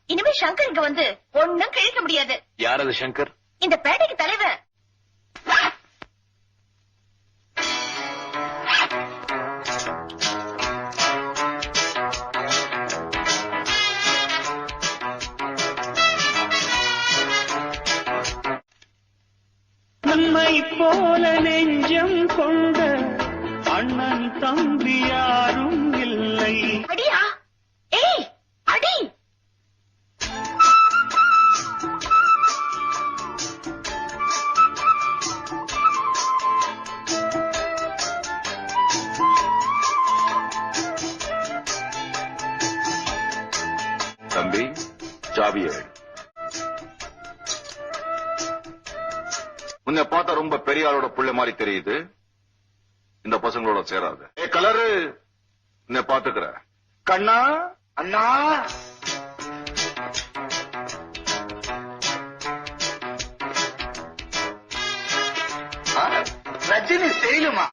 இனிமே சங்கர் இங்க வந்து ஒண்ணும் கிழிக்க முடியாது. யார் அது சங்கர்? இந்த பேட்டைக்கு தலைவன். நம்மை போல நெஞ்சம் கொண்ட அண்ணன் தம்பி யாரும் இல்லை. அடியா? ஏய் அடி! தம்பி சாவிய உன்னை பார்த்தா ரொம்ப பெரிய ஆளோட புள்ள மாதிரி தெரியுது. இந்த பசங்களோட சேராது. கலரு உன்னை பாத்துக்கிற. கண்ணா அண்ணா ரஜினி செய்யலுமா?